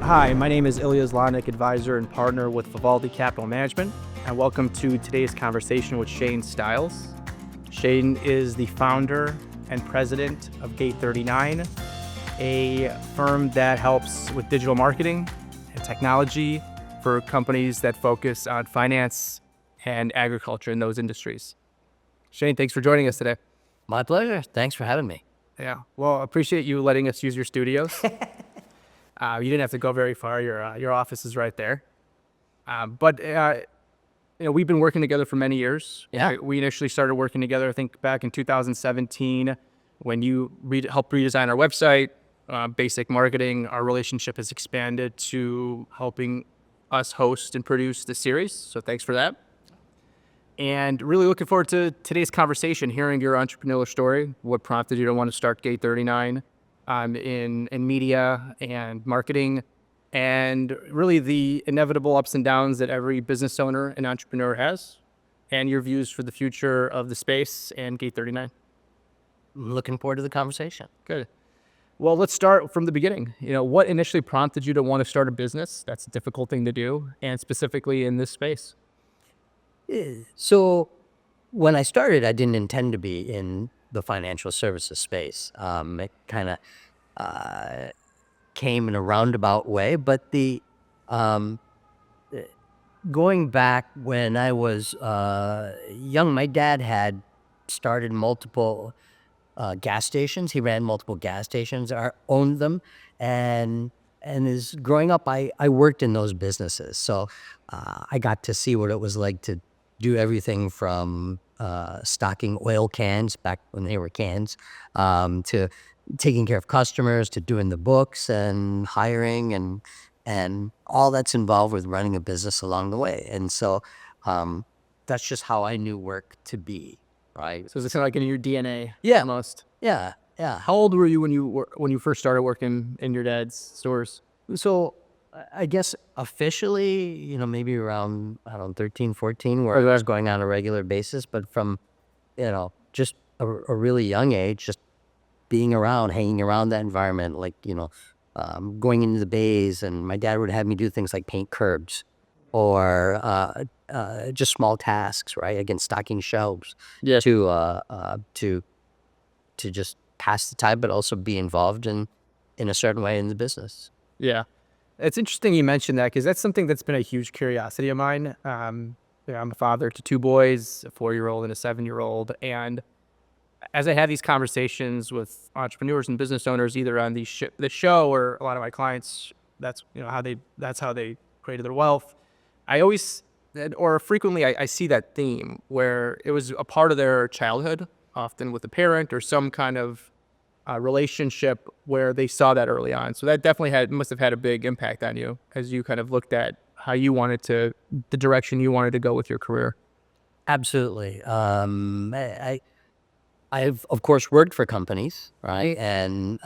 Hi, my name is Ilya Zlotnik, advisor and partner with Vivaldi Capital Management, and welcome to today's conversation with Shane Stiles. Shane is the founder and president of Gate 39, a firm that helps with digital marketing and technology for companies that focus on finance and agriculture in those industries. Shane, thanks for joining us today. My pleasure. Thanks for having me. Yeah, well, appreciate you letting us use your studios. You didn't have to go very far. Your office is right there. But we've been working together for many years. Yeah. We initially started working together, I think, back in 2017 when you helped redesign our website, basic marketing. Our relationship has expanded to helping us host and produce the series. So thanks for that. And really looking forward to today's conversation, hearing your entrepreneurial story, what prompted you to want to start Gate 39 in media and marketing, and really the inevitable ups and downs that every business owner and entrepreneur has, and your views for the future of the space and Gate 39. Looking forward to the conversation. Good. Well, let's start from the beginning. What initially prompted you to want to start a business? That's a difficult thing to do, and specifically in this space. So when I started, I didn't intend to be in the financial services space. It kind of came in a roundabout way, but going back when I was young, my dad had started multiple gas stations. He ran multiple gas stations, or owned them, and growing up, I worked in those businesses. So I got to see what it was like to do everything from stocking oil cans back when they were cans, to taking care of customers, to doing the books and hiring and all that's involved with running a business along the way. And so that's just how I knew work to be, right? So it's kind of like in your DNA, Yeah. almost. Yeah. How old were you when you first started working in your dad's stores? So I guess officially, maybe around, 13, 14, where I was going on a regular basis, but from, just a really young age, just being around, hanging around that environment, like, going into the bays, and my dad would have me do things like paint curbs or just small tasks, right? Again, stocking shelves. Yeah. To just pass the time, but also be involved in a certain way in the business. Yeah. It's interesting you mentioned that, because that's something that's been a huge curiosity of mine. I'm a father to two boys, a 4-year-old and a 7-year-old. And as I have these conversations with entrepreneurs and business owners, either on the show or a lot of my clients, that's how they created their wealth. I always, or frequently, I see that theme where it was a part of their childhood, often with a parent or some kind of relationship where they saw that early on. So that definitely must have had a big impact on you as you kind of looked at how you the direction you wanted to go with your career. Absolutely. I've of course worked for companies, right? And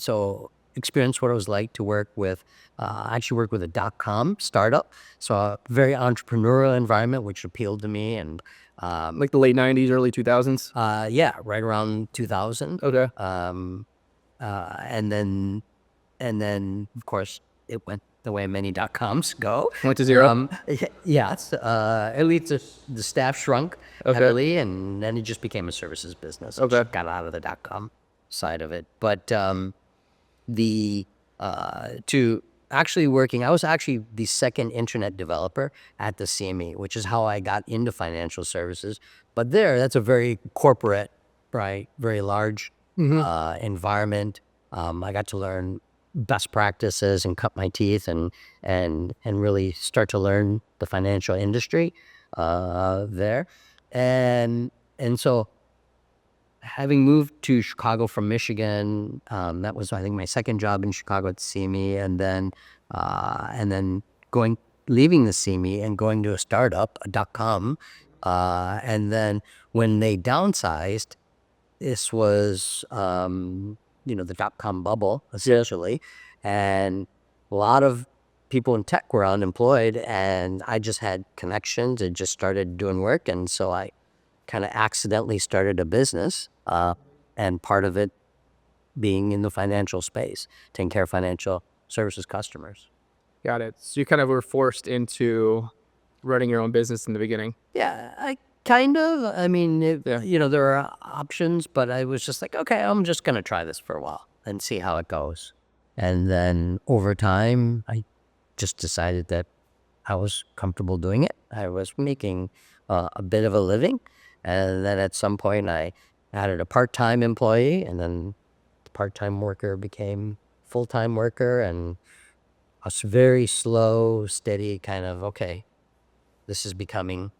so experienced what it was like to work with. I actually worked with a .com startup, so a very entrepreneurial environment, which appealed to me. And Like the late 90s, early 2000s? yeah, right around 2000. Okay. And then of course it went the way many .coms go. Went to zero? Yes. At least the staff shrunk heavily, and then it just became a services business. It just got out of the .com side of it. But to actually working, I was actually the second internet developer at the CME, which is how I got into financial services. But that's a very corporate, right, very large environment. I got to learn best practices and cut my teeth and really start to learn the financial industry there. And so having moved to Chicago from Michigan, that was, I think, my second job in Chicago at CME, and then leaving the CME and going to a startup, a .com, and then when they downsized, this was the .com bubble essentially, and a lot of people in tech were unemployed, and I just had connections and just started doing work, and so I kind of accidentally started a business, and part of it being in the financial space, taking care of financial services customers. Got it. So you kind of were forced into running your own business in the beginning. Yeah, I kind of. I mean, Yeah. there are options, but I was just like, okay, I'm just gonna try this for a while and see how it goes. And then over time, I just decided that I was comfortable doing it. I was making a bit of a living, and then at some point, I added a part-time employee, and then the part-time worker became full-time worker, and a very slow, steady kind of, okay, this is becoming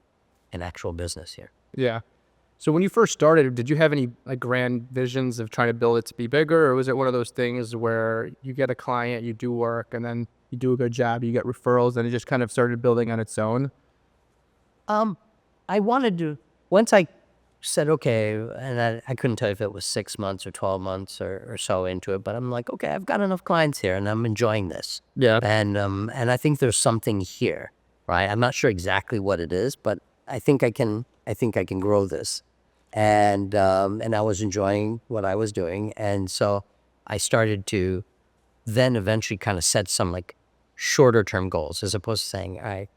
an actual business here. Yeah. So when you first started, did you have any like grand visions of trying to build it to be bigger, or was it one of those things where you get a client, you do work, and then you do a good job, you get referrals, and it just kind of started building on its own? I wanted to, once I said, okay, and I couldn't tell you if it was 6 months or 12 months or so into it, but I'm like, okay, I've got enough clients here and I'm enjoying this. Yeah. And I think there's something here, right? I'm not sure exactly what it is, but I think I can grow this. And I was enjoying what I was doing. And so I started to then eventually kind of set some like shorter term goals as opposed to saying, all right,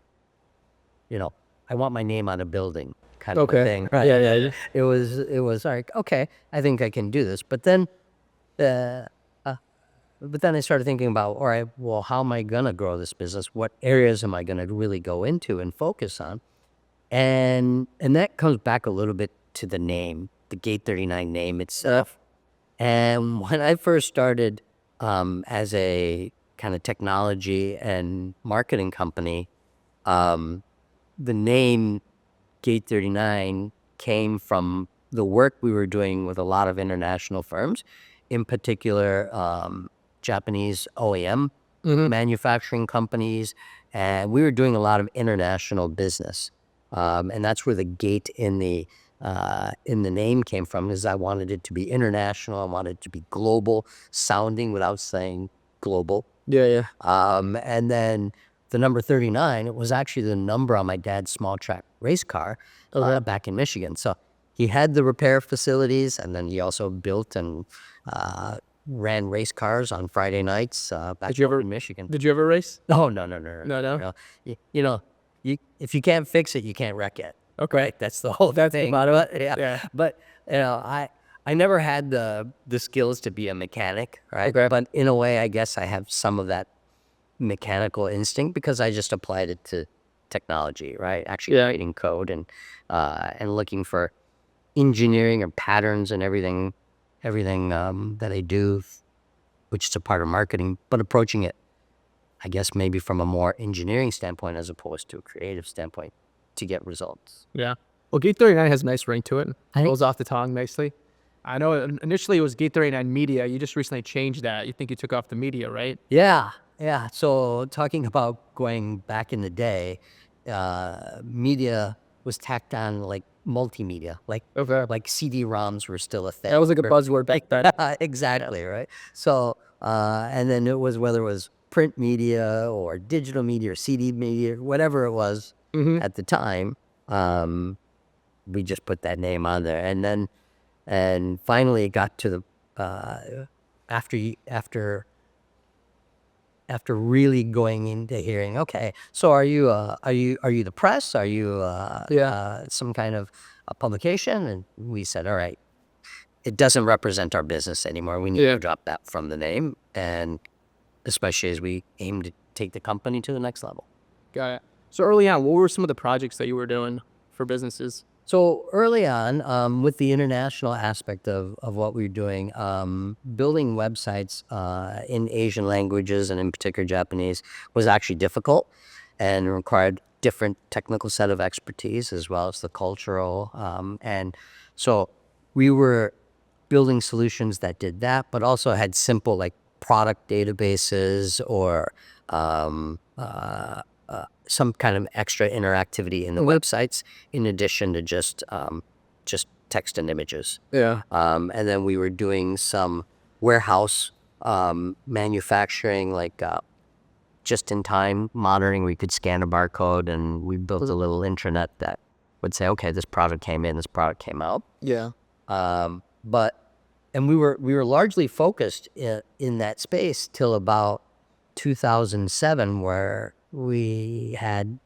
I want my name on a building kind of a Okay. thing. Right. Yeah. It was like, okay, I think I can do this. But then I started thinking about, all right, well, how am I gonna grow this business? What areas am I gonna really go into and focus on? And that comes back a little bit to the name, the Gate 39 name itself. And when I first started as a kind of technology and marketing company, the name Gate 39 came from the work we were doing with a lot of international firms, in particular Japanese OEM manufacturing companies, and we were doing a lot of international business. And that's where the gate in the name came from, is I wanted it to be international. I wanted it to be global sounding without saying global. Yeah. And then the number 39, it was actually the number on my dad's small track race car back in Michigan. So he had the repair facilities, and then he also built and ran race cars on Friday nights back in Michigan. Did you ever race? Oh, no. No. If you can't fix it, you can't wreck it. Okay. Right? That's the whole thing. about it. Yeah. But I never had the skills to be a mechanic, right? Okay. But in a way, I guess I have some of that mechanical instinct because I just applied it to technology, right? Actually writing code and looking for engineering or patterns and everything that I do, which is a part of marketing, but approaching it, I guess, maybe from a more engineering standpoint as opposed to a creative standpoint to get results. Yeah. Well, Gate 39 has a nice ring to it. think- Rolls off the tongue nicely. I know initially it was Gate 39 Media. You just recently changed that. You think you took off the media, right? Yeah. So talking about going back in the day, media was tacked on like multimedia, like CD-ROMs were still a thing. That was like a buzzword back then. Exactly, right? So, and then it was whether it was print media or digital media or CD media, whatever it was at the time, we just put that name on there. And finally it got to the, after really going into hearing, okay, so are you the press? Are you some kind of a publication? And we said, all right, it doesn't represent our business anymore. We need to drop that from the name, and especially as we aim to take the company to the next level. Got it. So early on, what were some of the projects that you were doing for businesses? So early on, with the international aspect of what we were doing, building websites in Asian languages and in particular Japanese was actually difficult and required different technical set of expertise as well as the cultural. And so we were building solutions that did that, but also had simple like product databases or some kind of extra interactivity in the websites, in addition to just text and images. Yeah. And then we were doing some warehouse manufacturing, like just-in-time monitoring, where you could scan a barcode, and we built a little intranet that would say, okay, this product came in, this product came out. Yeah. But and we were largely focused in that space till about 2007, where we had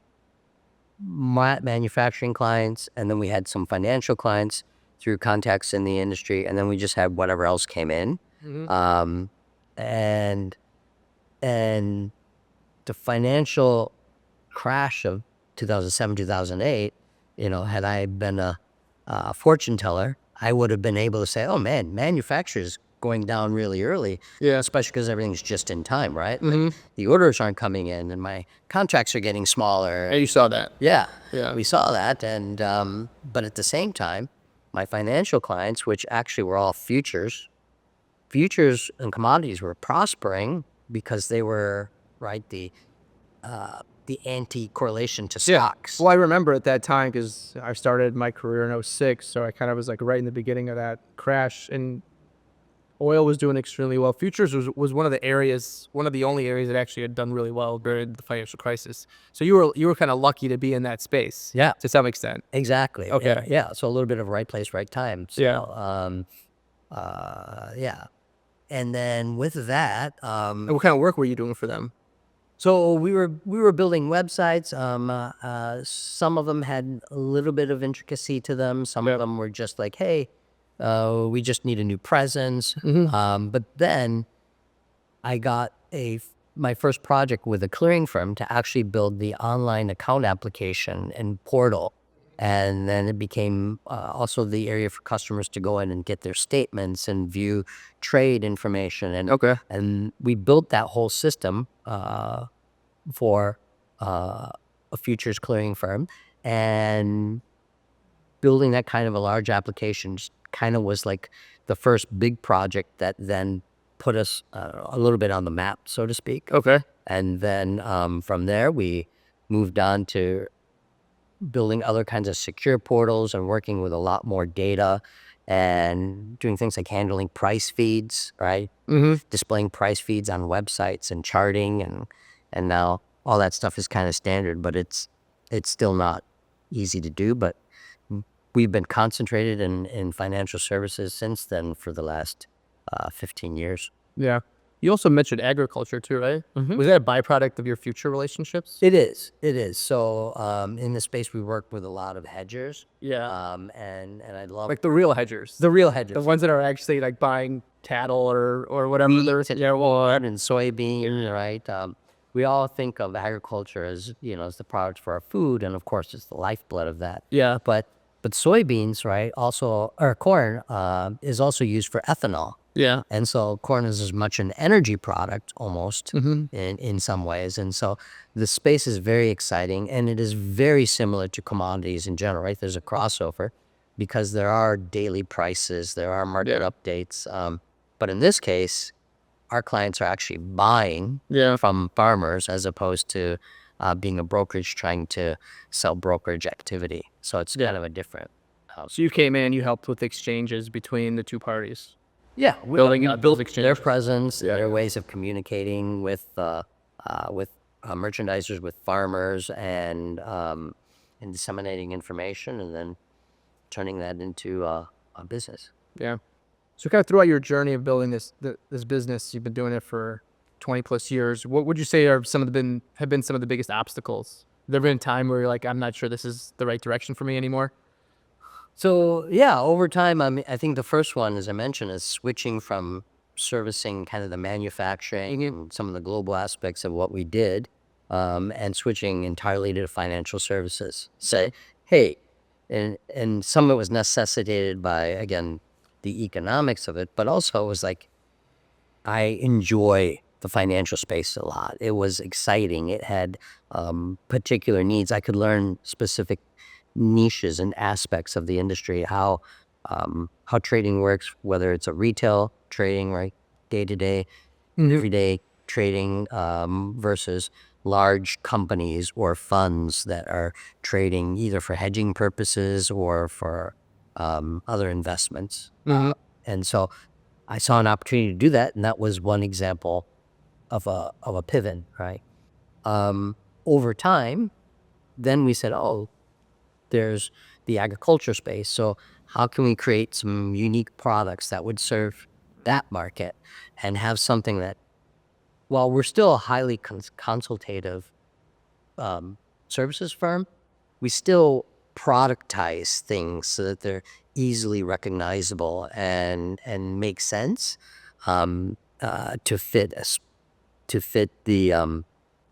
manufacturing clients, and then we had some financial clients through contacts in the industry, and then we just had whatever else came in. Mm-hmm. And and the financial crash of 2007, 2008, had I been a fortune teller, I would have been able to say, oh man, manufacturers going down really early, Yeah. especially because everything's just in time, right? Mm-hmm. Like, the orders aren't coming in and my contracts are getting smaller. And you saw that. Yeah, Yeah. we saw that. And but at the same time, my financial clients, which actually were all futures and commodities, were prospering because they were the anti-correlation to stocks. Well, I remember at that time because I started my career in '06, so I kind of was like right in the beginning of that crash, and oil was doing extremely well. Futures was one of the only areas that actually had done really well during the financial crisis. So you were kind of lucky to be in that space, Yeah, to some extent. exactly. Okay. Yeah. So a little bit of right place, right time. So, yeah. And then with that, And what kind of work were you doing for them? so we were building websites. Some of them had a little bit of intricacy to them. Some of them were just like, hey, we just need a new presence. But then I got my first project with a clearing firm to actually build the online account application and portal. And then it became also the area for customers to go in and get their statements and view trade information. And we built that whole system for a futures clearing firm. And building that kind of a large application kind of was like the first big project that then put us a little bit on the map, so to speak. Okay. And then from there, we moved on to building other kinds of secure portals and working with a lot more data and doing things like handling price feeds, right? Mm-hmm. Displaying price feeds on websites and charting, and now all that stuff is kind of standard, but it's still not easy to do. But we've been concentrated in financial services since then for the last 15 years. Yeah. You also mentioned agriculture too, right? Was that a byproduct of your future relationships? It is. So in this space, we work with a lot of hedgers. Yeah. And I love Like the real hedgers. the real hedgers. The ones that are actually like buying cattle or whatever. Corn and soybean, right? We all think of agriculture as as the product for our food, and of course, it's the lifeblood of that. Yeah. But soybeans, right? Also, or corn, is also used for ethanol. Yeah. And so corn is as much an energy product almost in some ways. And so the space is very exciting, and it is very similar to commodities in general, right? There's a crossover because there are daily prices, there are market updates. But in this case, our clients are actually buying from farmers as opposed to being a brokerage trying to sell brokerage activity. So it's kind of a different. So you came in, you helped with exchanges between the two parties. Yeah, Building build exchanges. their presence, their ways of communicating with merchandisers, with farmers, and disseminating information, and then turning that into a business. Yeah. So kind of throughout your journey of building this business, you've been doing it for 20 plus years. What would you say have been some of the biggest obstacles? There been a time where you're like, I'm not sure this is the right direction for me anymore? So yeah, over time, I think the first one, as I mentioned, is switching from servicing kind of the manufacturing and some of the global aspects of what we did, and switching entirely to financial services. Say, hey, and some of it was necessitated by, again, the economics of it, but also it was like, I enjoy the financial space a lot. It was exciting. It had particular needs. I could learn specific niches and aspects of the industry, how trading works, whether it's a retail trading, right, day to day, everyday trading, versus large companies or funds that are trading either for hedging purposes or for other investments. And so I saw an opportunity to do that, and that was one example of a pivot, right? Over time, then we said, oh, there's the agriculture space. So how can we create some unique products that would serve that market and have something that, while we're still a highly consultative services firm, we still productize things so that they're easily recognizable and make sense to fit the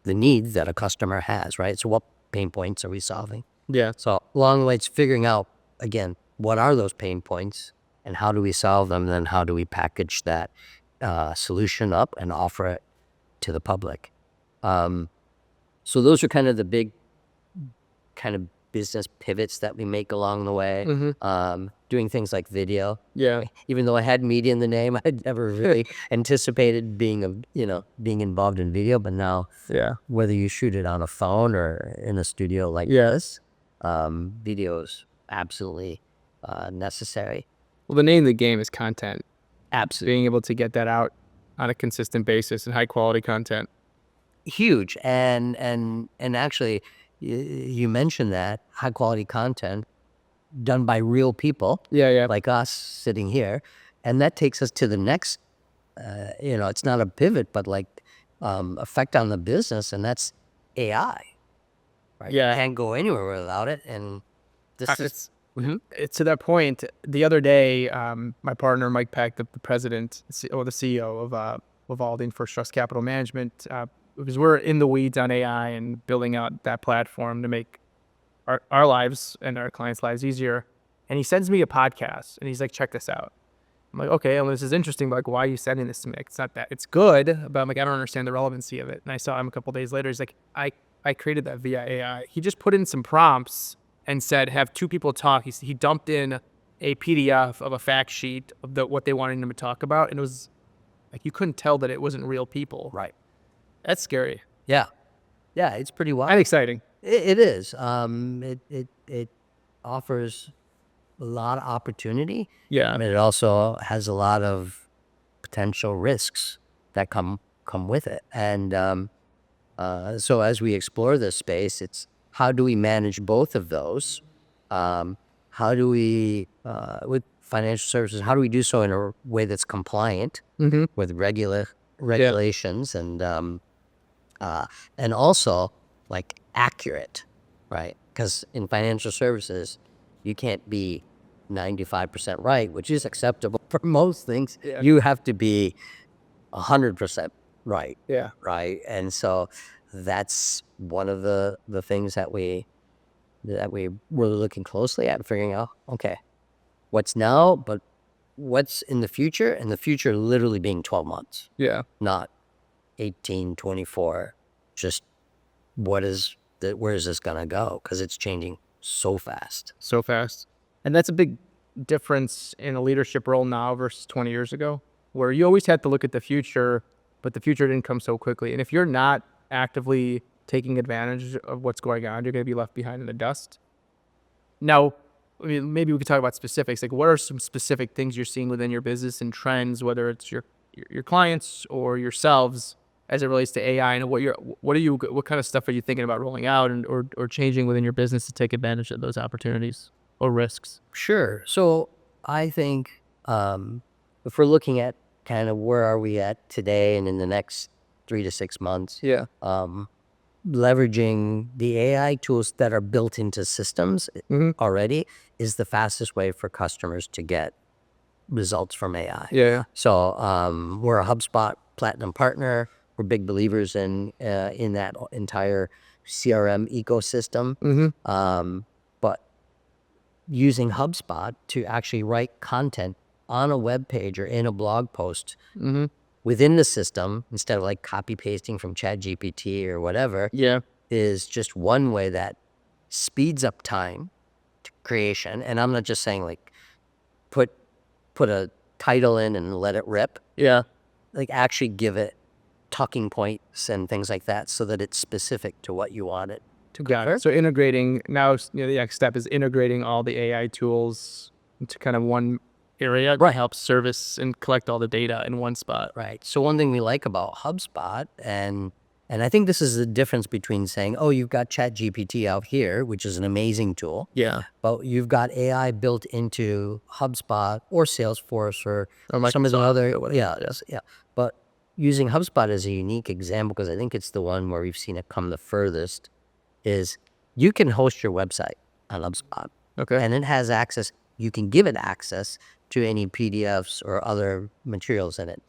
need that a customer has, right? So what pain points are we solving? Yeah. So along the way, it's figuring out, again, what are those pain points and how do we solve them? And then how do we package that solution up and offer it to the public? So those are kind of the big kind of business pivots that we make along the way. Doing things like video. Yeah. Even though I had media in the name, I'd never really anticipated being involved in video. But now, Yeah. whether you shoot it on a phone or in a studio like this, video is absolutely necessary. Well, the name of the game is content. Absolutely Being able to get that out on a consistent basis and high quality content. huge. And actually, you mentioned that high quality content done by real people. Yeah. Like us sitting here, and that takes us to the next. It's not a pivot, but like effect on the business, and that's AI. Right? Yeah. Can't go anywhere without it, and this is. It's to that point. The other day, my partner Mike Peck, the president or the CEO of all the Infrastructure Capital Management, because we're in the weeds on AI and building out that platform to make our lives and our clients' lives easier. And he sends me a podcast, and he's like, "Check this out." I'm like, "Okay, well, this is interesting. But like, why are you sending this to me? Like, it's not that it's good, but I'm like, I don't understand the relevancy of it." And I saw him a couple days later. He's like, I created that via AI. He just put in some prompts and said, have two people talk. He dumped in a PDF of a fact sheet of what they wanted him to talk about, and it was like you couldn't tell that it wasn't real people. Right. That's scary Yeah, it's pretty wild. and exciting. It is. It offers a lot of opportunity. Yeah. I mean, it also has a lot of potential risks that come with it. And so as we explore this space, it's how do we manage both of those? How do we, with financial services, how do we do so in a way that's compliant with regulations and also like accurate, right? Because in financial services, you can't be 95% right, which is acceptable for most things. Yeah. You have to be 100% right. Yeah. Right. And so that's one of the things that we were looking closely at and figuring out, okay, what's now, but what's in the future, and the future literally being 12 months, Yeah. not 18, 24. Just where is this going to go? Because it's changing so fast. So fast. And that's a big difference in a leadership role now versus 20 years ago, where you always had to look at the future, but the future didn't come so quickly. And if you're not actively taking advantage of what's going on, you're going to be left behind in the dust. Now, I mean, maybe we could talk about specifics. Like, what are some specific things you're seeing within your business and trends, whether it's your clients or yourselves, as it relates to AI, and what kind of stuff are you thinking about rolling out or changing within your business to take advantage of those opportunities or risks? Sure. So I think if we're looking at kind of where are we at today and in the next 3 to 6 months, Yeah. leveraging the AI tools that are built into systems already is the fastest way for customers to get results from AI. Yeah. So we're a HubSpot Platinum partner. We're big believers in that entire CRM ecosystem. But using HubSpot to actually write content on a web page or in a blog post within the system, instead of like copy pasting from ChatGPT or whatever, is just one way that speeds up time to creation. And I'm not just saying like put a title in and let it rip. Yeah. Like actually give it talking points and things like that so that it's specific to what you want it to Got it. So integrating now, the next step is integrating all the AI tools into kind of one area to help service and collect all the data in one spot. Right. So one thing we like about HubSpot and And I think this is the difference between saying, oh, you've got ChatGPT out here, which is an amazing tool, Yeah. but you've got AI built into HubSpot or Salesforce or Or some of the Microsoft other, or whatever. yeah. But using HubSpot as a unique example, because I think it's the one where we've seen it come the furthest, is you can host your website on HubSpot. Okay. And it has access, you can give it access to any PDFs or other materials in it.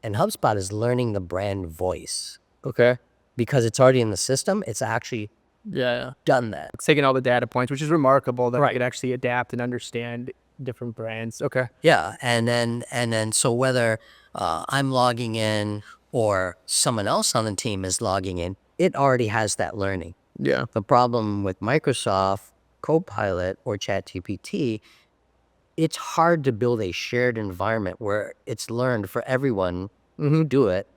And HubSpot is learning the brand voice. Okay. Because it's already in the system, it's actually Yeah. done that. It's taking all the data points, which is remarkable that Right. it could actually adapt and understand different brands. Okay. Yeah, and then so whether I'm logging in or someone else on the team is logging in, it already has that learning. Yeah. The problem with Microsoft Copilot or ChatGPT, it's hard to build a shared environment where it's learned for everyone to do it,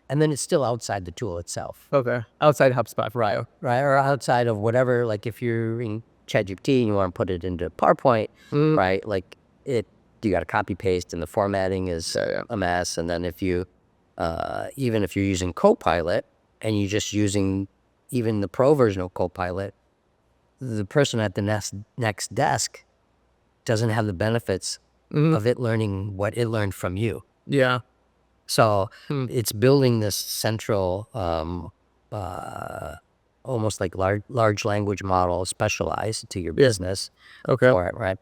and then it's still outside the tool itself. Okay. Outside HubSpot. Right. Right, or outside of whatever, like if you're in ChatGPT and you want to put it into PowerPoint, right, like you got to copy paste and the formatting is a mess. And then if you, even if you're using Copilot and you're just using even the pro version of Copilot, the person at the next desk doesn't have the benefits of it learning what it learned from you. Yeah. So it's building this central, almost like large language model specialized to your business Okay. for it, right?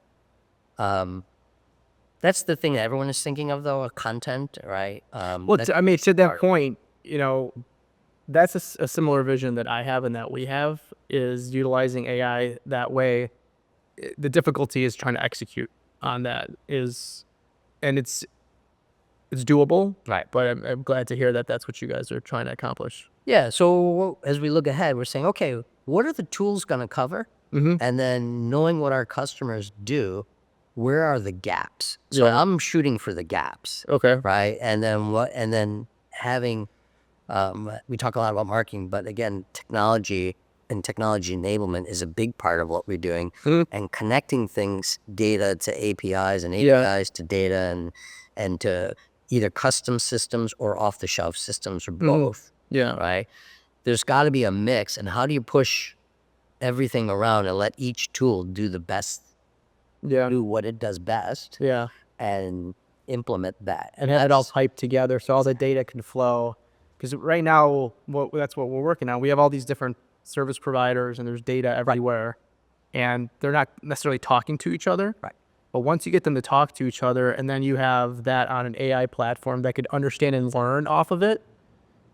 That's the thing that everyone is thinking of, though, content, right? Well, I mean, to that point, you know, that's a similar vision that I have and that we have is utilizing AI that way. The difficulty is trying to execute on that and it's doable. Right. But I'm glad to hear that that's what you guys are trying to accomplish. Yeah, so as we look ahead, we're saying, okay, what are the tools going to cover? And then knowing what our customers do, where are the gaps? So Yeah. I'm shooting for the gaps. Okay. Right. And then having, we talk a lot about marketing, but again, technology and technology enablement is a big part of what we're doing, and connecting things, data to APIs and APIs to data and to either custom systems or off the shelf systems or both. Yeah. Right. There's got to be a mix. And how do you push everything around and let each tool do the best, Yeah. do what it does best, Yeah. and implement that. And have it all piped together so all the data can flow. Because right now, that's what we're working on. We have all these different service providers, and there's data everywhere, and they're not necessarily talking to each other. Right. But once you get them to talk to each other, and then you have that on an AI platform that could understand and learn off of it,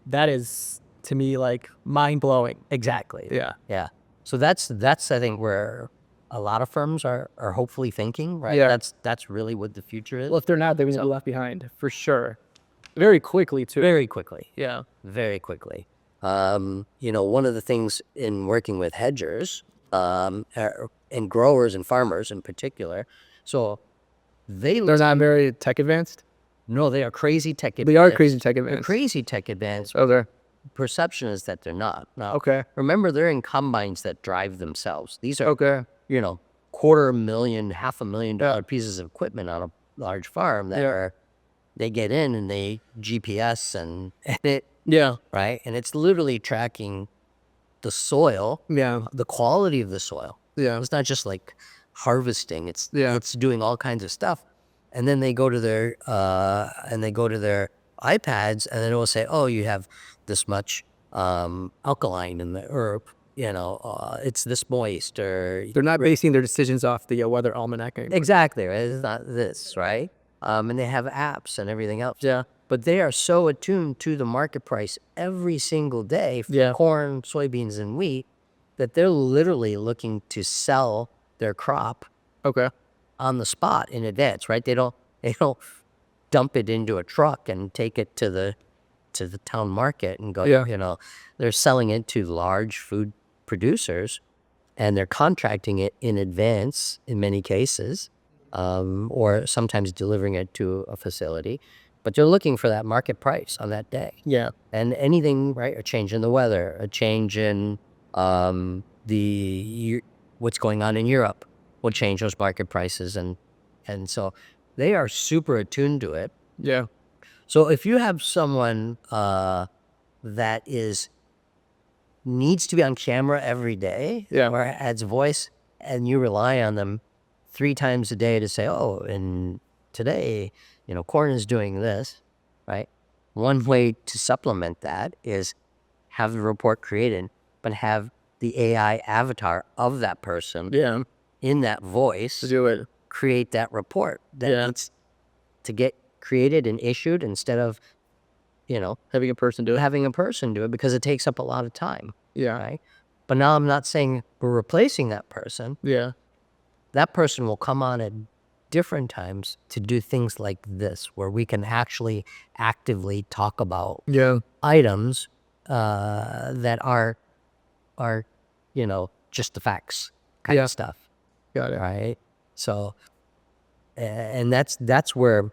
that is, to me, like mind-blowing. Exactly. Yeah. Yeah. So that's I think where a lot of firms are hopefully thinking, right? Yeah. That's really what the future is. Well, if they're not, they're going to be left behind, for sure. Very quickly, too. Very quickly. Yeah. Very quickly. One of the things in working with hedgers, and growers and farmers in particular, so They're not very tech advanced? no, they are crazy tech advanced. They are crazy tech They're advanced. crazy tech advanced. Okay. Perception is that they're not. Now, Okay. remember, they're in combines that drive themselves. These are, Okay. $250,000, $500,000 pieces of equipment on a large farm that they get in and they GPS and it, Yeah. right? And it's literally tracking the soil, Yeah. the quality of the soil. Yeah. It's not just like harvesting. It's doing all kinds of stuff. And then they go to their iPads, and then it will say, "Oh, you have this much alkaline in the herb. It's this moist." Or They're not basing their decisions off the weather almanac anymore. exactly, right? It's not this, right? And they have apps and everything else. Yeah. But they are so attuned to the market price every single day for corn, soybeans, and wheat that they're literally looking to sell their crop Okay. on the spot in advance, right? They don't dump it into a truck and take it to the town market and go, they're selling it to large food producers, and they're contracting it in advance in many cases, or sometimes delivering it to a facility, but they're looking for that market price on that day. Yeah. And anything, right? A change in the weather, a change in what's going on in Europe will change those market prices, and so they are super attuned to it. Yeah. So if you have someone that is needs to be on camera every day, Yeah. or adds voice, and you rely on them 3 times a day to say, oh, and today, Corn is doing this, right? One way to supplement that is have the report created, but have the AI avatar of that person Yeah. in that voice Do it. create that report that needs to get created and issued instead of, Having a person do it. having a person do it, because it takes up a lot of time. Yeah. Right. But now I'm not saying we're replacing that person. Yeah. That person will come on at different times to do things like this, where we can actually actively talk about Yeah. items that are just the facts kind Yeah. of stuff. Got it. Right. So, and that's where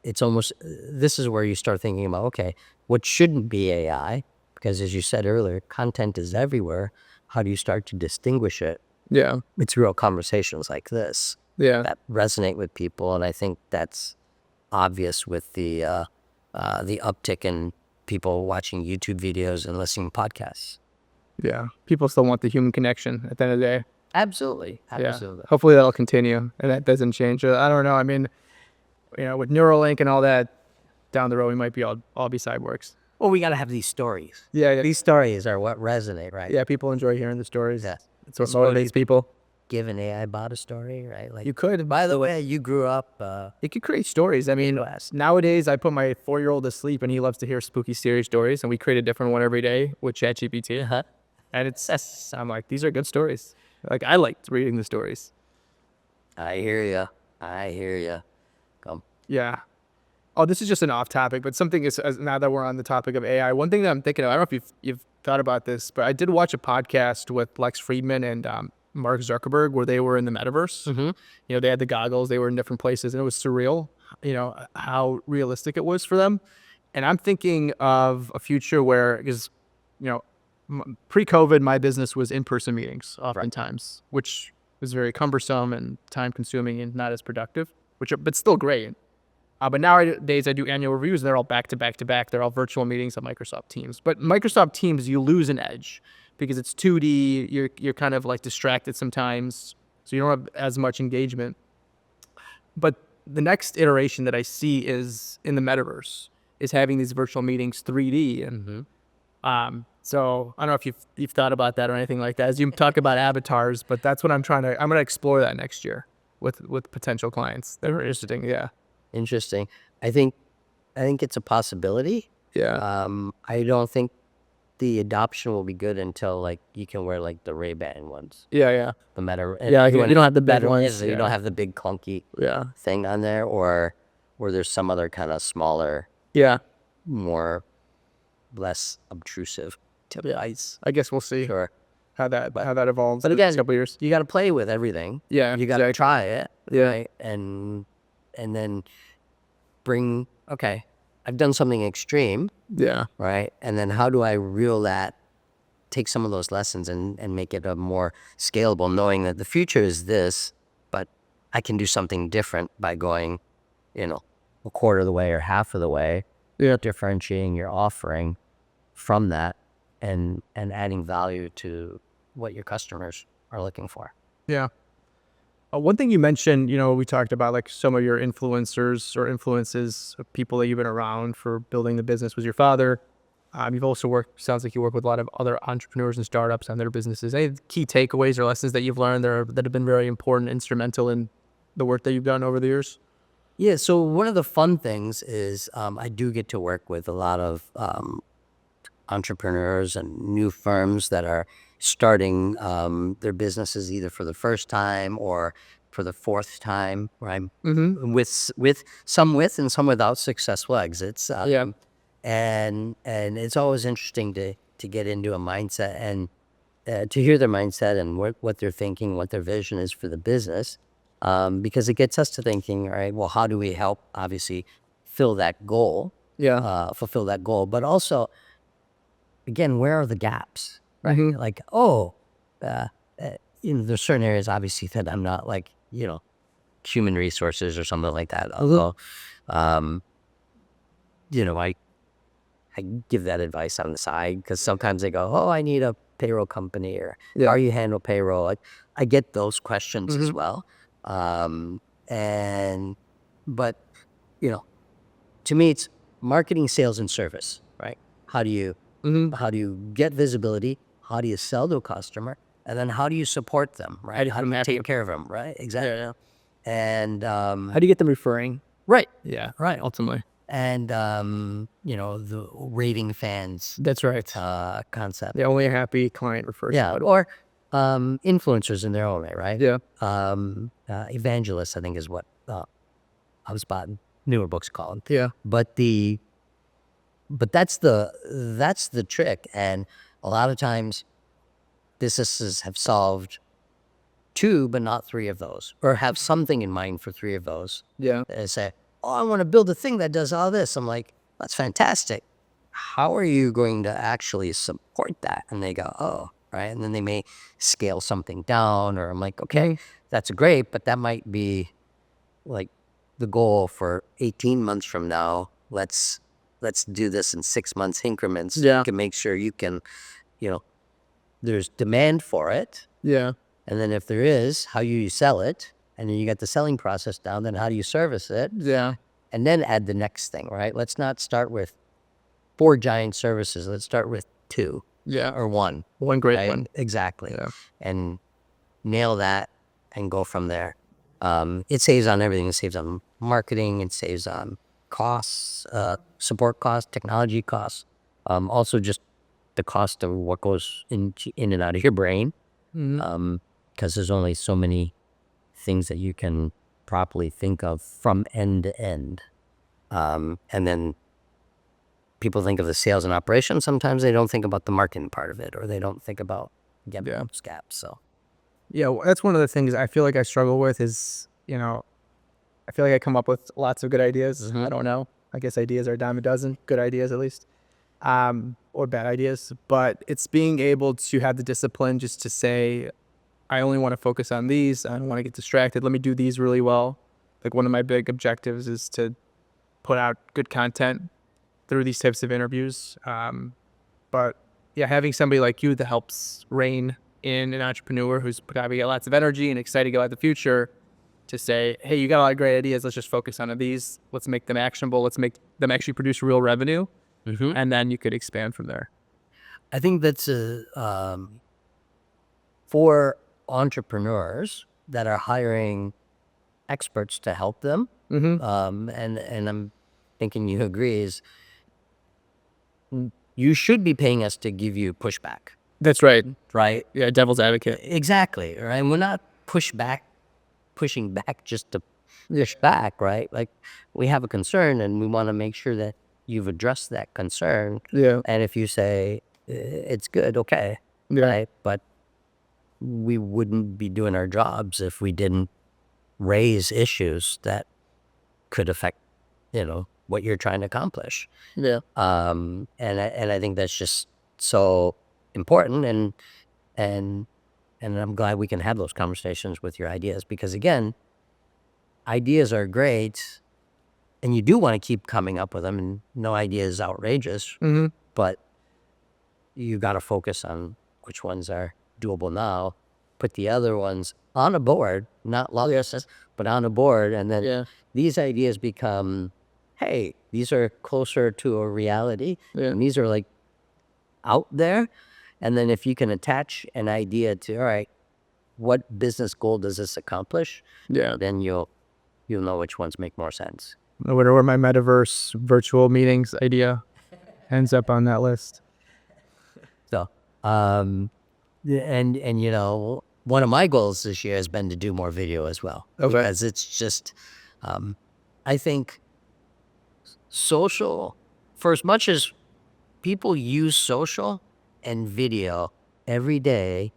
it's almost, this is where you start thinking about, okay, what shouldn't be AI? Because as you said earlier, content is everywhere. How do you start to distinguish it? Yeah. It's real conversations like this Yeah. that resonate with people. And I think that's obvious with the uptick in people watching YouTube videos and listening to podcasts. Yeah. People still want the human connection at the end of the day. Absolutely. Yeah. Absolutely. Hopefully that'll continue and that doesn't change. I don't know. I mean, with Neuralink and all that, down the road we might be all be cyborgs. Well, we got to have these stories. Yeah. Yeah. These stories are what resonate, right? Yeah. People enjoy hearing the stories. Yeah. It's what motivates people. Give an AI bot a story, right? Like, You could. by the way, you grew up. You could create stories. I mean, nowadays I put my 4-year-old to sleep and he loves to hear spooky, scary stories, and we create a different one every day with ChatGPT. Uh-huh. And I'm like, these are good stories. Like, I liked reading the stories. I hear you. I hear you. Come. Yeah. Oh, this is just an off topic, but something is, now that we're on the topic of AI, one thing that I'm thinking of, I don't know if you've thought about this, but I did watch a podcast with Lex Friedman and Mark Zuckerberg where they were in the metaverse. Mm-hmm. They had the goggles, they were in different places, and it was surreal, how realistic it was for them. And I'm thinking of a future where, because, pre-COVID, my business was in-person meetings oftentimes, which was very cumbersome and time-consuming and not as productive, but still great. But nowadays, I do annual reviews, and they're all back-to-back to back. They're all virtual meetings on Microsoft Teams. But Microsoft Teams, you lose an edge because it's 2D. You're kind of like distracted sometimes, so you don't have as much engagement. But the next iteration that I see is in the metaverse, is having these virtual meetings 3D. And so I don't know if you've thought about that or anything like that as you talk about avatars, but that's what I'm going to explore that next year with potential clients. They're interesting. Yeah. Interesting. I think it's a possibility. Yeah. I don't think the adoption will be good until like you can wear like the Ray-Ban ones. Yeah. The Meta. Yeah, you don't have the big ones. You don't have the big clunky thing on there, or there's some other kind of smaller, more less obtrusive device. I guess we'll see Sure. how that evolves. But in the again, next couple of years. you got to play with everything. Yeah, You got to exactly. try it. Yeah. Right? And then bring, okay, I've done something extreme, Yeah. right? And then how do I reel that, take some of those lessons and make it a more scalable, knowing that the future is this, but I can do something different by going, a quarter of the way or half of the way, differentiating your offering from that and adding value to what your customers are looking for. Yeah. One thing you mentioned, we talked about like some of your influencers or influences of people that you've been around for building the business was your father. You've also sounds like you work with a lot of other entrepreneurs and startups on their businesses. Any key takeaways or lessons that you've learned that have been very important, instrumental in the work that you've done over the years? Yeah, so one of the fun things is I do get to work with a lot of entrepreneurs and new firms that are starting their businesses either for the first time or for the fourth time, where I'm with some with and some without successful exits. And it's always interesting to get into a mindset and to hear their mindset and what they're thinking, what their vision is for the business, because it gets us to thinking, all right, well, how do we help obviously fulfill that goal, but also, again, where are the gaps, right? Like, there's certain areas obviously that I'm not like, human resources or something like that. Although, I give that advice on the side because sometimes they go, "Oh, I need a payroll company," or Yeah. "How you handle payroll?" I get those questions as Mhm. well. And but you know, to me, it's marketing, sales, and service, right? How do you Mhm. how do you get visibility? How do you sell to a customer? And then how do you support them, How right? do you How have do them you happy? take care of them, right? Exactly. Yeah. And How do you get them referring? right, Yeah. Right. Ultimately. and the raving fans That's right. concept. The only happy client refers Yeah, somebody. or influencers in their own way, right? Yeah. Evangelists, I think, is what HubSpot newer books call them. Yeah. But that's the trick, and a lot of times businesses have solved two, but not three of those, or have something in mind for three of those. Yeah. They say, "Oh, I want to build a thing that does all this." I'm like, "That's fantastic. How are you going to actually support that?" And they go, "Oh, right." And then they may scale something down, or I'm like, "Okay, Mhm. that's great, but that might be like the goal for 18 months from now. Let's do this in 6 months increments Yeah. to make sure you can, you know, there's demand for it. Yeah. And then if there is, how you sell it, and then you get the selling process down, then how do you service it? Yeah. And then add the next thing, right? Let's not start with 4 giant services. Let's start with 2 Yeah. or 1, One great right? one. Exactly. Yeah. And nail that and go from there. It saves on everything. It saves on marketing. It saves on costs, support costs, technology costs. Also just the cost of what goes in and out of your brain. Mhm. Because there's only so many things that you can properly think of from end to end. And then people think of the sales and operations. Sometimes they don't think about the marketing part of it, or they don't think about Yeah. those gaps. So Yeah. Well, that's one of the things I feel like I struggle with is, I feel like I come up with lots of good ideas. I don't know. I guess ideas are a dime a dozen, good ideas at least, or bad ideas. But it's being able to have the discipline just to say, I only want to focus on these. I don't want to get distracted. Let me do these really well. Like one of my big objectives is to put out good content through these types of interviews. But yeah, having somebody like you that helps rein in an entrepreneur who's probably got lots of energy and excited about the future to say, hey, you got a lot of great ideas. Let's just focus on these. Let's make them actionable. Let's make them actually produce real revenue. And then you could expand from there. I think that's for entrepreneurs that are hiring experts to help them. Mm-hmm. And I'm thinking you agree is you should be paying us to give you pushback, That's right. right? Yeah, devil's advocate. Exactly, right? We're not pushing back just to push back, right? Like we have a concern and we want to make sure that you've addressed that concern. Yeah. And if you say it's good, okay, Yeah. right? But we wouldn't be doing our jobs if we didn't raise issues that could affect, what you're trying to accomplish. Yeah. And I think that's just so important, and I'm glad we can have those conversations with your ideas because again, ideas are great, and you do want to keep coming up with them, and no idea is outrageous, Mm-hmm. but you got to focus on which ones are doable now. Put the other ones on a board, not lobbyists, but on a board, and then Yeah. these ideas become, hey, these are closer to a reality, Yeah. and these are like out there. And then if you can attach an idea to, all right, what business goal does this accomplish? Yeah. Then you'll know which ones make more sense. I wonder where my metaverse virtual meetings idea ends up on that list. So, and one of my goals this year has been to do more video as well, Okay. because it's just, I think social, for as much as people use social and video every day,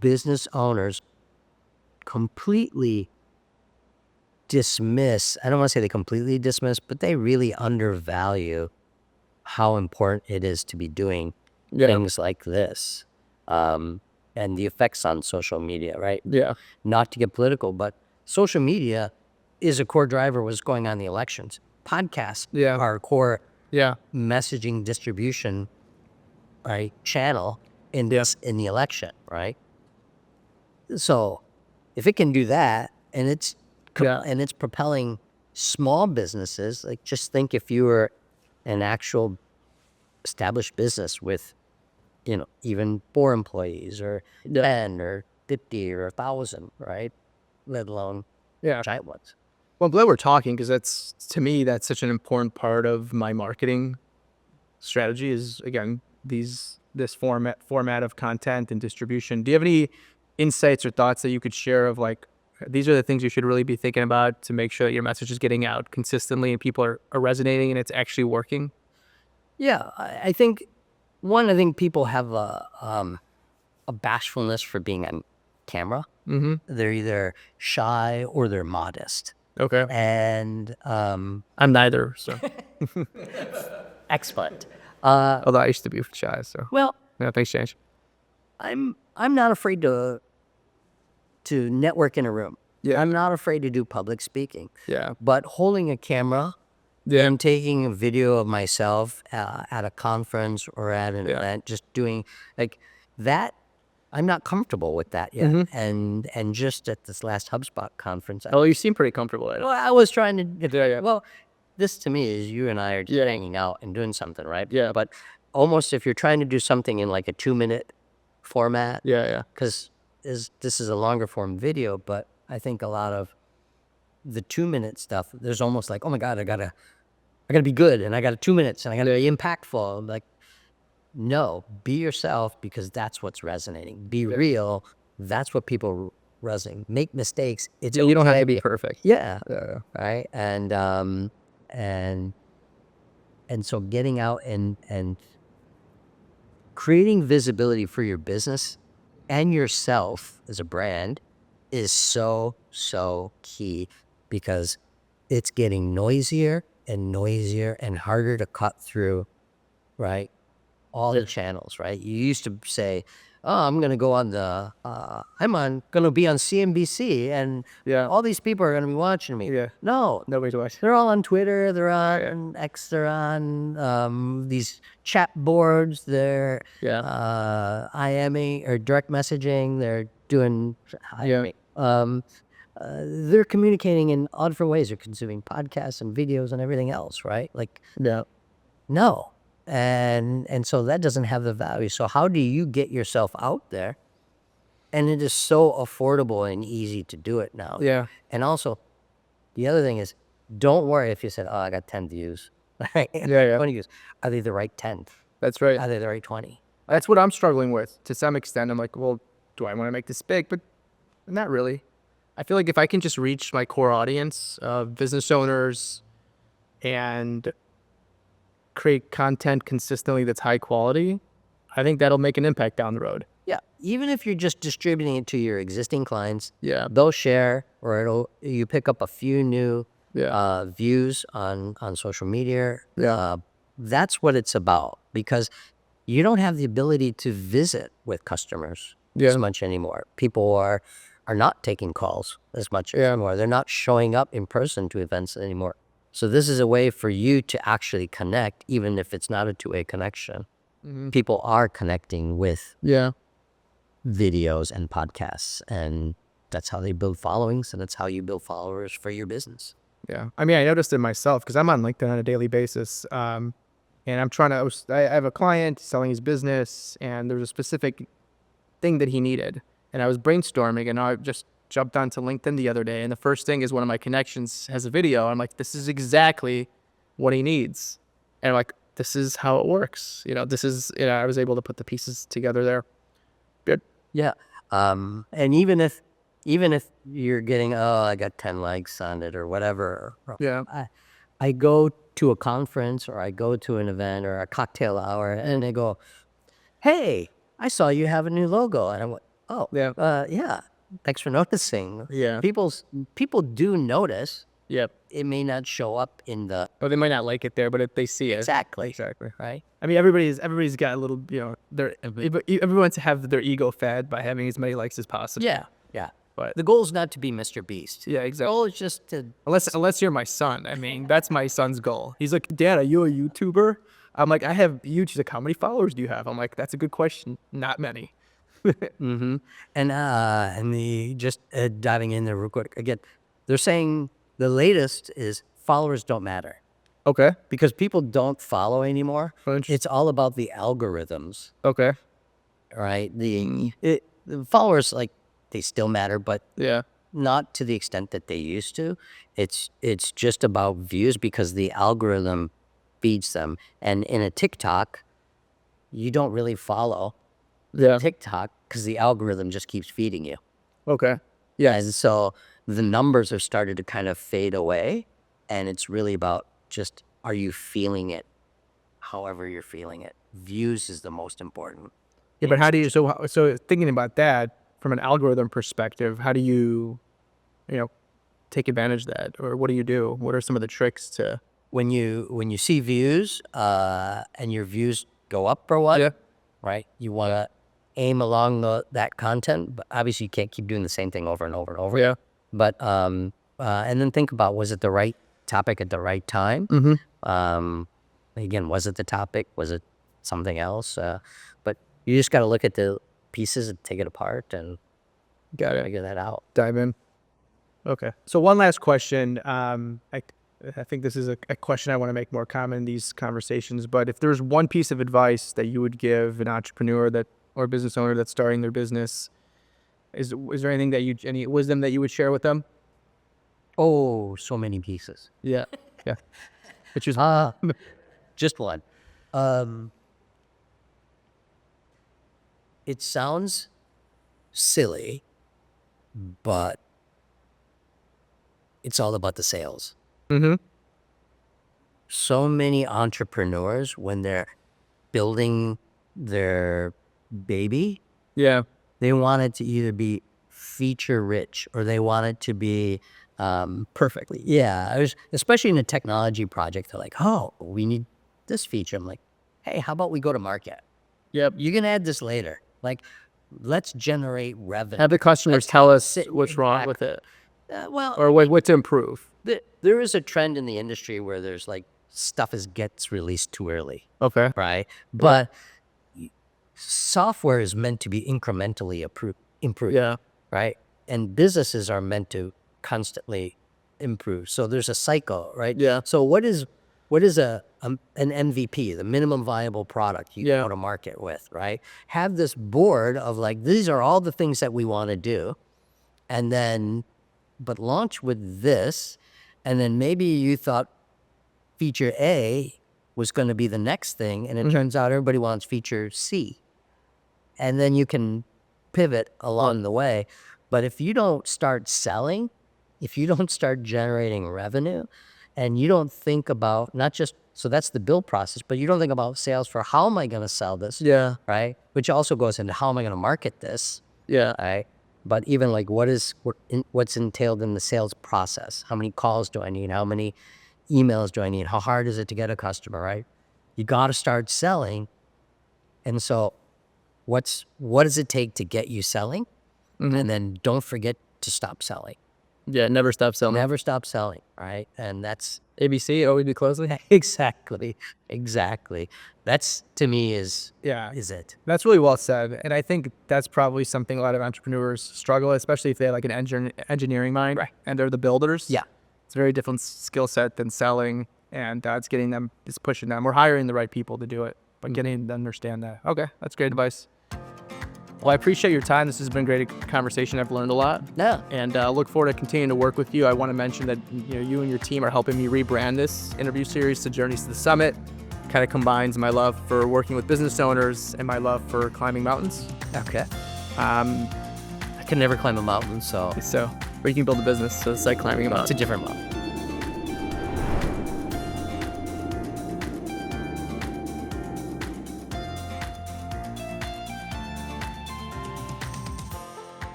business owners completely dismiss, I don't want to say they completely dismiss, but they really undervalue how important it is to be doing Yeah. things like this, and the effects on social media, right? Yeah. Not to get political, but social media is a core driver of what's going on in the elections. Podcasts Yeah. are a core Yeah. messaging distribution, right, channel in this in the election, right? So if it can do that, and it's propelling small businesses, like just think if you were an actual established business with, even 4 employees or 10 or 50 or 1,000, right? Let alone Yeah. giant ones. Well, I'm glad we're talking because to me, that's such an important part of my marketing strategy is, again, this format of content and distribution. Do you have any insights or thoughts that you could share of like, these are the things you should really be thinking about to make sure that your message is getting out consistently and people are resonating and it's actually working? Yeah, I think I think people have a bashfulness for being on camera. Mm-hmm. They're either shy or they're modest. Okay. And I'm neither, so. excellent. Although I used to be shy, so. Well, Yeah, things change. I'm not afraid to network in a room. Yeah. I'm not afraid to do public speaking. Yeah. But holding a camera Yeah. and taking a video of myself at a conference or at an event, just doing like that, I'm not comfortable with that yet. Mm-hmm. And just at this last HubSpot conference, Oh, you seem pretty comfortable at it. I was trying to Yeah. well, this to me is you and I are just hanging out and doing something, right? Yeah. But almost if you're trying to do something in like a 2-minute format, Yeah. because this is a longer form video, but I think a lot of the 2-minute stuff, there's almost like, oh my God, I gotta be good, and I got 2 minutes, and I gotta be impactful. I'm like, no, be yourself because that's what's resonating. Be real. That's what people resonate. Make mistakes. It's You don't have okay. to be perfect. Yeah. Yeah. Right. And so getting out and creating visibility for your business and yourself as a brand is so key, because it's getting noisier and harder to cut through, right? All the channels, right? You used to say, oh, I'm going to go on going to be on CNBC and Yeah. all these people are going to be watching me. Yeah. No, Nobody's watching. they're all on Twitter. They're on X. They're on these chat boards. They're IMing or direct messaging. They're doing they're communicating in all different ways. They're consuming podcasts and videos and everything else, right? Like, no. And so that doesn't have the value. So how do you get yourself out there? And it is so affordable and easy to do it now. Yeah. And also, the other thing is, don't worry if you said, oh, I got 10 views. Right? Yeah. 20 views. Are they the right 10? That's right. Are they the right 20? That's what I'm struggling with to some extent. I'm like, well, do I want to make this big? But not really. I feel like if I can just reach my core audience of business owners and create content consistently that's high quality, I think that'll make an impact down the road. Yeah. Even if you're just distributing it to your existing clients, Yeah. they'll share, or you pick up a few new Yeah. views on social media. Yeah. That's what it's about, because you don't have the ability to visit with customers as much anymore. People are not taking calls as much anymore. They're not showing up in person to events anymore. So this is a way for you to actually connect, even if it's not a two-way connection. Mm-hmm. People are connecting with Yeah. videos and podcasts, and that's how they build followings, and that's how you build followers for your business. Yeah. I mean, I noticed it myself because I'm on LinkedIn on a daily basis. And I'm I have a client selling his business, and there's a specific thing that he needed. And I was brainstorming, and I just jumped onto LinkedIn the other day. And the first thing is one of my connections has a video. I'm like, this is exactly what he needs. And I'm like, this is how it works. This is, I was able to put the pieces together there. Good. Yeah. And even if you're getting, oh, I got 10 likes on it or whatever. Yeah. I go to a conference or I go to an event or a cocktail hour, and they go, hey, I saw you have a new logo. And I went, oh, yeah, thanks for noticing. Yeah. People do notice. Yep. It may not show up in the... Or they might not like it there, but they see it. Exactly. Right. I mean, everybody's got a little, everyone wants to have their ego fed by having as many likes as possible. Yeah. But The goal is not to be Mr. Beast. yeah, The exactly. goal is just to Unless you're my son. I mean, that's my son's goal. He's like, Dad, are you a YouTuber? I'm like, I have YouTube. He's like, how many followers do you have? I'm like, that's a good question. Not many. and the just diving in there real quick again. They're saying the latest is followers don't matter Okay. because people don't follow anymore. Oh, interesting. It's all about the algorithms, Okay. right? The followers, like, they still matter, but Yeah. not to the extent that they used to. It's just about views because the algorithm feeds them. And in a TikTok, you don't really follow Yeah. TikTok because the algorithm just keeps feeding you. Okay. Yeah. And so the numbers have started to kind of fade away, and it's really about just, are you feeling it however you're feeling it? Views is the most important. Yeah, but how do you, so thinking about that from an algorithm perspective, how do you take advantage of that? Or what do you do? What are some of the tricks to, When you see views and your views go up or what, yeah. right? You want to aim along that content, but obviously you can't keep doing the same thing over and over and over. Yeah. But and then think about, was it the right topic at the right time? Again, was it the topic? Was it something else? But you just got to look at the pieces and take it apart and Got it. figure that out. Dive in. Okay. So one last question. I think this is a question I want to make more common in these conversations, but if there's one piece of advice that you would give an entrepreneur or business owner that's starting their business, is there anything any wisdom that you would share with them? Oh, so many pieces. Yeah. Yeah. Which is, Just one. It sounds silly, but it's all about the sales. mm-hmm. So many entrepreneurs, when they're building their baby, Yeah. they want it to either be feature rich or they want it to be perfectly. Yeah, especially in a technology project, they're like, oh, we need this feature. I'm like, hey, how about we go to market? Yep. You can add this later. Like, let's generate revenue. Have the customers tell us what's wrong with it, Well, or what to improve. there is a trend in the industry where there's like stuff gets released too early, Okay. right? But software is meant to be incrementally improved, Yeah. right? And businesses are meant to constantly improve. So there's a cycle, right? Yeah. So what is an MVP, the minimum viable product you go to market with, right? Have this board of like, these are all the things that we want to do, and then, but launch with this, and then maybe you thought feature A was going to be the next thing, and it turns out everybody wants feature C. And then you can pivot along the way. But if you don't start selling, if you don't start generating revenue, and you don't think about not just, so that's the build process, but you don't think about sales for how am I going to sell this? Yeah. Right? Which also goes into how am I going to market this? Yeah. Right? But even like what's entailed in the sales process? How many calls do I need? How many emails do I need? How hard is it to get a customer, right? You got to start selling. And so what does it take to get you selling? And then don't forget to stop selling. Yeah. Never stop selling. Never stop selling, right? And that's ABC, always be closely. exactly. That's, to me, is Yeah. it. That's really well said. And I think that's probably something a lot of entrepreneurs struggle, especially if they have like an engineering mind and they're the builders. Yeah. It's a very different skill set than selling, and it's pushing them. We're hiring the right people to do it, but getting them to understand that. Okay, that's great advice. Well, I appreciate your time. This has been a great conversation. I've learned a lot. Yeah. And look forward to continuing to work with you. I want to mention that you and your team are helping me rebrand this interview series to Journeys to the Summit. Kind of combines my love for working with business owners and my love for climbing mountains. Okay. I can never climb a mountain, so Or you can build a business, so it's like climbing a mountain. it's a different mountain.